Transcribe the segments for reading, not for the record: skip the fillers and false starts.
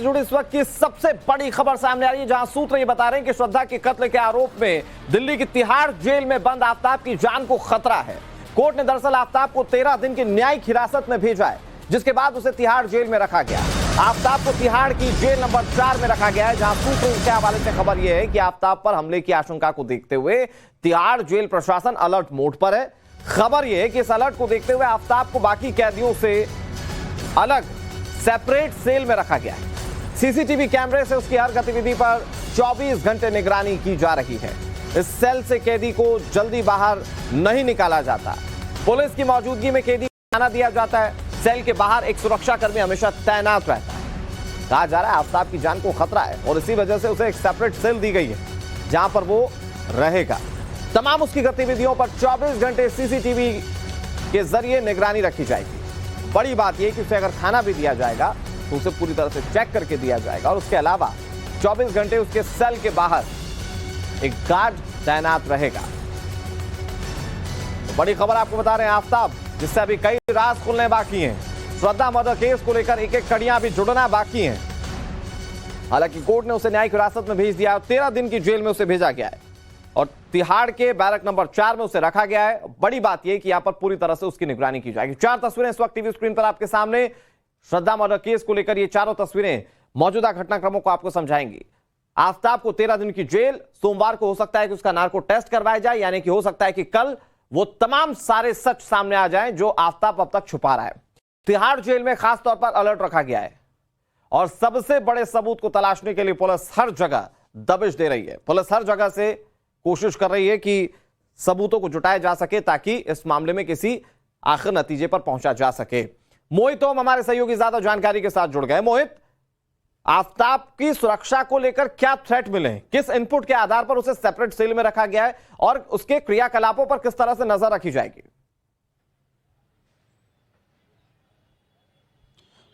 से जुड़ी इस वक्त की सबसे बड़ी खबर सामने आ रही है, जहां सूत्र ये बता रहे हैं कि श्रद्धा के कत्ल के आरोप में दिल्ली की तिहाड़ जेल में बंद आफ्ताब की जान को खतरा है। कोर्ट ने दरअसल आफ्ताब को 13 दिन की न्यायिक हिरासत में भेजा है, जिसके बाद उसे तिहाड़ जेल में रखा गया। आफ्ताब को तिहाड़ की जेल नंबर 4 में रखा गया है, जहां सूत्रों के हवाले से खबर यह है कि आफ्ताब पर हमले की आशंका को देखते हुए तिहाड़ जेल प्रशासन अलर्ट मोड पर है। खबर यह है कि इस अलर्ट को देखते हुए आफ्ताब को बाकी कैदियों से अलग सेपरेट सेल में रखा गया है। सीसीटीवी कैमरे से उसकी हर गतिविधि पर 24 घंटे निगरानी की जा रही है। इस सेल से कैदी को जल्दी बाहर नहीं निकाला जाता। पुलिस की मौजूदगी में कैदी को खाना दिया जाता है। सेल के बाहर एक सुरक्षाकर्मी हमेशा तैनात रहता है। कहा जा रहा है आफ्ताब की जान को खतरा है और इसी वजह से उसे एक सेपरेट सेल दी गई है, जहां पर वो रहेगा। तमाम उसकी गतिविधियों पर 24 घंटे सीसीटीवी के जरिए निगरानी रखी जाएगी। बड़ी बात यह कि उसे अगर खाना भी दिया जाएगा तो उसे पूरी तरह से चेक करके दिया जाएगा और उसके अलावा 24 घंटे उसके सेल के बाहर एक गार्ड तैनात रहेगा। तो बड़ी खबर आपको बता रहे हैं आफ्ताब, जिससे अभी कई राज खुलने बाकी हैं। श्रद्धा मर्डर केस को लेकर एक एक कड़ियां अभी जुड़ना बाकी हैं। हालांकि कोर्ट ने उसे न्यायिक हिरासत में भेज दिया, 13 दिन की जेल में उसे भेजा गया है और तिहाड़ के बैरक नंबर 4 में उसे रखा गया है। बड़ी बात यह कि यहां पर पूरी तरह से उसकी निगरानी की जाएगी। 4 तस्वीरें इस वक्त टीवी स्क्रीन पर आपके सामने। श्रद्धा मर्डर केस को लेकर ये चारों तस्वीरें मौजूदा घटनाक्रमों को आपको समझाएंगी। आफ्ताब को 13 दिन की जेल, सोमवार को हो सकता है कि उसका नार्को टेस्ट करवाया जाए, यानी कि हो सकता है कि कल वो तमाम सारे सच सामने आ जाएं जो आफ्ताब अब तक छुपा रहा है। तिहाड़ जेल में खास तौर पर अलर्ट रखा गया है और सबसे बड़े सबूत को तलाशने के लिए पुलिस हर जगह दबिश दे रही है। पुलिस हर जगह से कोशिश कर रही है कि सबूतों को जुटाया जा सके ताकि इस मामले में किसी आखिर नतीजे पर पहुंचा जा सके। मोहित ओम हमारे सहयोगी ज्यादा जानकारी के साथ जुड़ गए। मोहित, आफ्ताब की सुरक्षा को लेकर क्या थ्रेट मिले हैं, किस इनपुट के आधार पर उसे सेपरेट सेल में रखा गया है और उसके क्रियाकलापों पर किस तरह से नजर रखी जाएगी?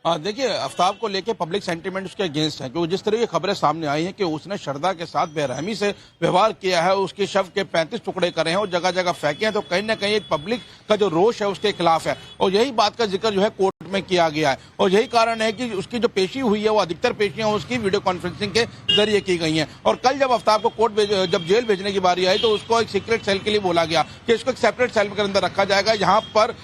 देखिए, आफ्ताब को लेके पब्लिक सेंटीमेंट उसके अगेंस्ट है, क्योंकि जिस तरह की खबरें सामने आई हैं कि उसने श्रद्धा के साथ बेरहमी से व्यवहार किया है, उसके शव के 35 टुकड़े करे हैं और जगह जगह फेंके हैं, तो कहीं ना कहीं पब्लिक का जो रोष है उसके खिलाफ है और यही बात का जिक्र जो है कोर्ट में किया गया है और यही कारण है कि उसकी जो पेशी हुई है वो अधिकतर पेशियां उसकी वीडियो कॉन्फ्रेंसिंग के जरिए की गई हैं। और कल जब आफ्ताब को कोर्ट जब जेल भेजने की बारी आई तो उसको एक सीक्रेट सेल के लिए बोला गया कि इसको एक सेपरेट सेल के अंदर रखा जाएगा, यहाँ पर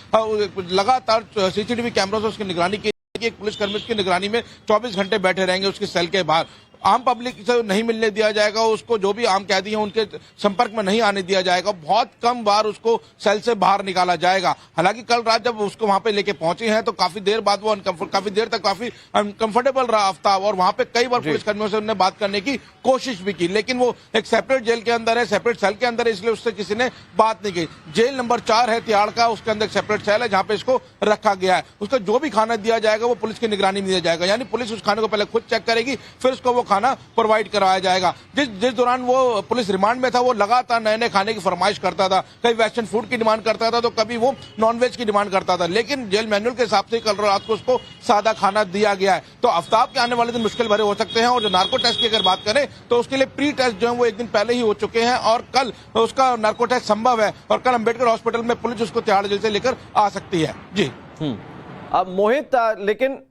लगातार सीसीटीवी कैमरों से उसकी निगरानी की। एक पुलिसकर्मी की निगरानी में 24 घंटे बैठे रहेंगे उसके सेल के बाहर। आम पब्लिक से नहीं मिलने दिया जाएगा, उसको जो भी आम कैदी हैं उनके संपर्क में नहीं आने दिया जाएगा। बहुत कम बार उसको सेल से बाहर निकाला जाएगा। हालांकि कल रात जब उसको वहां पे लेके पहुंचे हैं तो काफी देर बाद वो काफी देर तक काफी अनकंफर्टेबल रहा आफ्ताब और वहां पे कई बार पुलिसकर्मियों से उन्होंने बात करने की कोशिश भी की, लेकिन वो एक सेपरेट जेल के अंदर है, सेपरेट सेल के अंदर है, इसलिए उससे किसी ने बात नहीं की। जेल नंबर 4 है तिहाड़ का, उसके अंदर एक सेपरेट सेल है जहां पे इसको रखा गया है। उसको जो भी खाना दिया जाएगा वो पुलिस की निगरानी में दिया जाएगा, यानी पुलिस उस खाने को पहले खुद चेक करेगी, फिर उसको वो खाना प्रोवाइड करवाया जाएगा। जिस दौरान वो पुलिस रिमांड में था वो लगातार नए नए खाने की फरमाइश करता था, कभी वेस्टर्न फूड की डिमांड करता था तो कभी वो नॉनवेज की डिमांड करता था, लेकिन जेल मैनुअल के हिसाब से कल रात को उसको सादा खाना दिया गया है। तो आफ्ताब के आने वाले दिन मुश्किल भरे हो सकते हैं और जो नार्को टेस्ट की अगर बात करें तो उसके लिए प्री टेस्ट जो है वो एक दिन पहले ही हो चुके हैं और कल उसका नार्को टेस्ट संभव है और कल अंबेडकर हॉस्पिटल में पुलिस उसको तिहाड़ जेल से लेकर आ सकती है। जी अब मोहित, लेकिन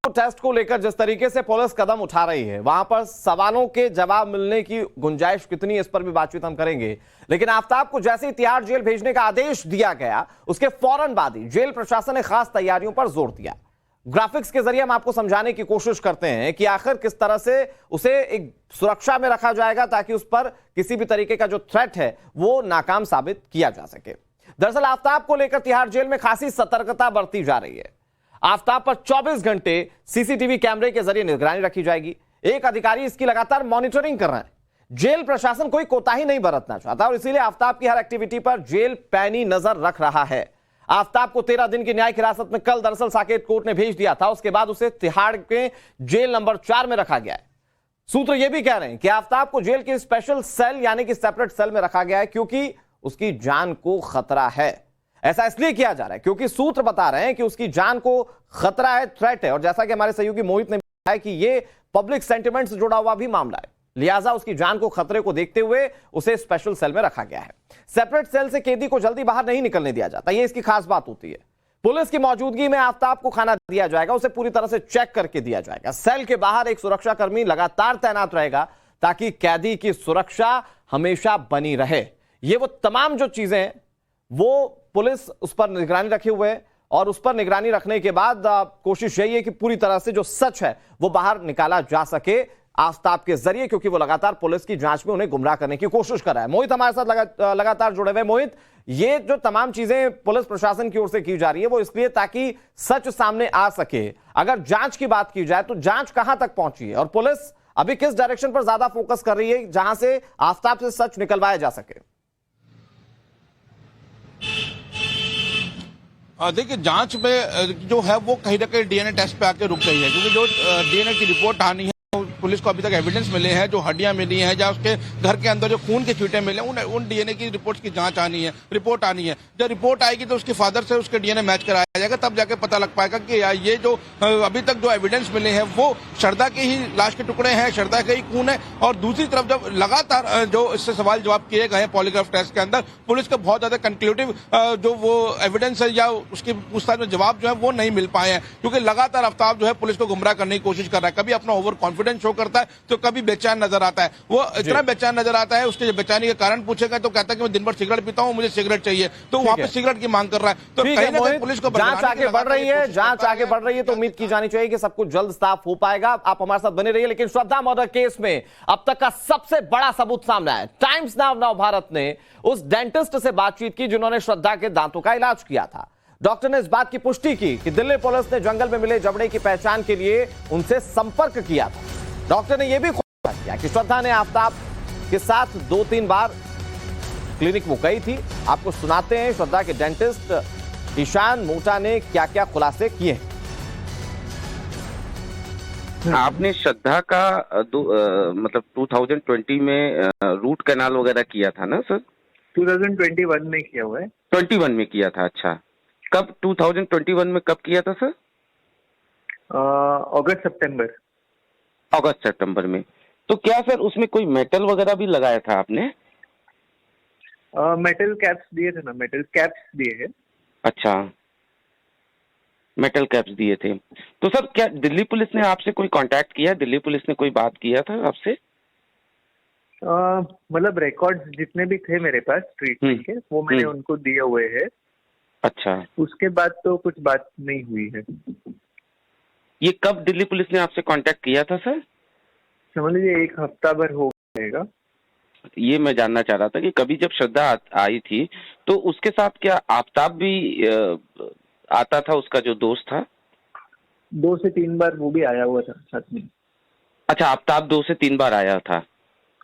टेस्ट को लेकर जिस तरीके से पुलिस कदम उठा रही है, वहां पर सवालों के जवाब मिलने की गुंजाइश कितनी है, इस पर भी बातचीत हम करेंगे। लेकिन आफ्ताब को जैसे ही तिहाड़ जेल भेजने का आदेश दिया गया, उसके फौरन बाद ही जेल प्रशासन ने खास तैयारियों पर जोर दिया। ग्राफिक्स के जरिए हम आपको समझाने की कोशिश करते हैं कि आखिर किस तरह से उसे एक सुरक्षा में रखा जाएगा ताकि उस पर किसी भी तरीके का जो थ्रेट है वो नाकाम साबित किया जा सके। दरअसल आफ्ताब को लेकर तिहाड़ जेल में खासी सतर्कता बरती जा रही है। आफ्ताब पर 24 घंटे सीसीटीवी कैमरे के जरिए निगरानी रखी जाएगी। एक अधिकारी इसकी लगातार मॉनिटरिंग कर रहा है। जेल प्रशासन कोई कोताही नहीं बरतना चाहता और इसीलिए आफ्ताब की हर एक्टिविटी पर जेल पैनी नजर रख रहा है। आफ्ताब को 13 दिन की न्यायिक हिरासत में कल दरअसल साकेत कोर्ट ने भेज दिया था। उसके बाद उसे तिहाड़ के जेल नंबर 4 में रखा गया है। सूत्र यह भी कह रहे हैं कि आफ्ताब को जेल के स्पेशल सेल यानी कि सेपरेट सेल में रखा गया है क्योंकि उसकी जान को खतरा है। ऐसा इसलिए किया जा रहा है क्योंकि सूत्र बता रहे हैं कि उसकी जान को खतरा है, थ्रेट है और जैसा कि हमारे सहयोगी मोहित ने बताया कि ये पब्लिक सेंटिमेंट से जुड़ा हुआ भी मामला है, लिहाजा उसकी जान को खतरे को देखते हुए उसे स्पेशल सेल में रखा गया है। सेपरेट सेल से कैदी को जल्दी बाहर नहीं निकलने दिया जाता, यह इसकी खास बात होती है। पुलिस की मौजूदगी में आफ्ताब को खाना दिया जाएगा, उसे पूरी तरह से चेक करके दिया जाएगा। सेल के बाहर एक सुरक्षा कर्मी लगातार तैनात रहेगा ताकि कैदी की सुरक्षा हमेशा बनी रहे। ये वो तमाम जो चीजें हैं वो पुलिस उस पर निगरानी रखे हुए है और उस पर निगरानी रखने के बाद कोशिश यही है कि पूरी तरह से जो सच है वो बाहर निकाला जा सके आफ्ताब के जरिए, क्योंकि वो लगातार पुलिस की जांच में उन्हें गुमराह करने की कोशिश कर रहा है। मोहित हमारे साथ लगातार जुड़े हुए। मोहित, ये जो तमाम चीजें पुलिस प्रशासन की ओर से की जा रही है वो इसलिए ताकि सच सामने आ सके। अगर जांच की बात की जाए तो जांच कहां तक पहुंची है और पुलिस अभी किस डायरेक्शन पर ज्यादा फोकस कर रही है जहां से आफ्ताब से सच निकलवाया जा सके? देखिए, जांच में जो है वो कहीं ना कहीं डीएनए टेस्ट पे आके रुक गई है, क्योंकि जो डीएनए की रिपोर्ट आनी है पुलिस को अभी तक एविडेंस मिले हैं, जो हड्डियां मिली हैं या उसके घर के अंदर जो खून के छींटे मिले उन डीएनए की रिपोर्ट की जांच आनी है, रिपोर्ट आनी है। जब रिपोर्ट आएगी तो उसके फादर से उसके डीएनए मैच कराया जाएगा, तब जाके पता लग पाएगा कि ये जो अभी तक जो एविडेंस मिले हैं वो श्रद्धा के ही लाश के टुकड़े हैं, श्रद्धा के ही खून है। और दूसरी तरफ जब लगातार जो इससे सवाल जवाब किए गए हैं पॉलीग्राफ टेस्ट के अंदर, पुलिस को बहुत ज्यादा कंक्लूसिव जो वो एविडेंस है या उसकी पूछताछ में जवाब जो है वो नहीं मिल पाए हैं, क्योंकि लगातार आफ्ताब जो है पुलिस को गुमराह करने की कोशिश कर रहा है। कभी अपना ओवर कॉन्फिडेंस शो करता है तो कभी बेचैन नजर आता है। वो इतना बेचैन नजर आता है, उसके बेचैनी के कारण पूछेगा तो कहता है कि मैं दिन भर सिगरेट पीता हूं, मुझे सिगरेट चाहिए, तो वहां पे सिगरेट की मांग कर रहा है। तो कहीं ना कहीं पुलिस को जांच आगे बढ़ रही है, जांच आगे बढ़ रही है, तो उम्मीद की जानी चाहिए कि सब कुछ जल्द साफ हो पाएगा। आप हमारे साथ बने रहिए। लेकिन श्रद्धा मर्डर केस में अब तक का सबसे बड़ा सबूत सामने आया। टाइम्स नाउ भारत ने उस डेंटिस्ट से बातचीत की जिन्होंने श्रद्धा के दांतों का इलाज किया था। डॉक्टर ने इस बात की पुष्टि की कि दिल्ली पुलिस ने जंगल में मिले जबड़े की पहचान के लिए उनसे संपर्क किया था। डॉक्टर ने यह भी खुलासा किया कि श्रद्धा ने आफ्ताब के साथ 2-3 बार क्लिनिक वो गई थी। आपको सुनाते हैं श्रद्धा के डेंटिस्ट ईशान मोटा ने क्या क्या खुलासे किए हैं। आपने श्रद्धा का मतलब 2020 में रूट कैनाल वगैरह किया था ना सर? 2021 में किया हुआ है। 21 में किया था, अच्छा। कब 2021 में कब किया था सर? अगस्त सितंबर में। तो क्या सर उसमें कोई मेटल वगैरह भी लगाया था आपने? मेटल कैप्स दिए थे ना, मेटल कैप्स दिए हैं। अच्छा, मेटल कैप्स दिए थे। तो सर क्या दिल्ली पुलिस ने आपसे कोई कांटेक्ट किया? दिल्ली पुलिस ने कोई बात किया था आपसे? मतलब रिकॉर्ड्स जितने भी थे मेरे पास ट्रीटमेंट के वो मैंने उनको दिए हुए हैं। अच्छा, उसके बाद तो कुछ बात नहीं हुई है। ये कब दिल्ली पुलिस ने आपसे कांटेक्ट किया था सर? समझ लीजिए 1 हफ्ता भर हो जाएगा। ये मैं जानना चाह रहा था कि कभी जब श्रद्धा आई थी तो उसके साथ क्या आफ्ताब भी आता था, उसका जो दोस्त था? 2 से 3 बार वो भी आया हुआ था साथ में। अच्छा, आफ्ताब 2 से 3 बार आया था।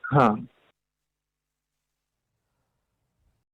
हाँ।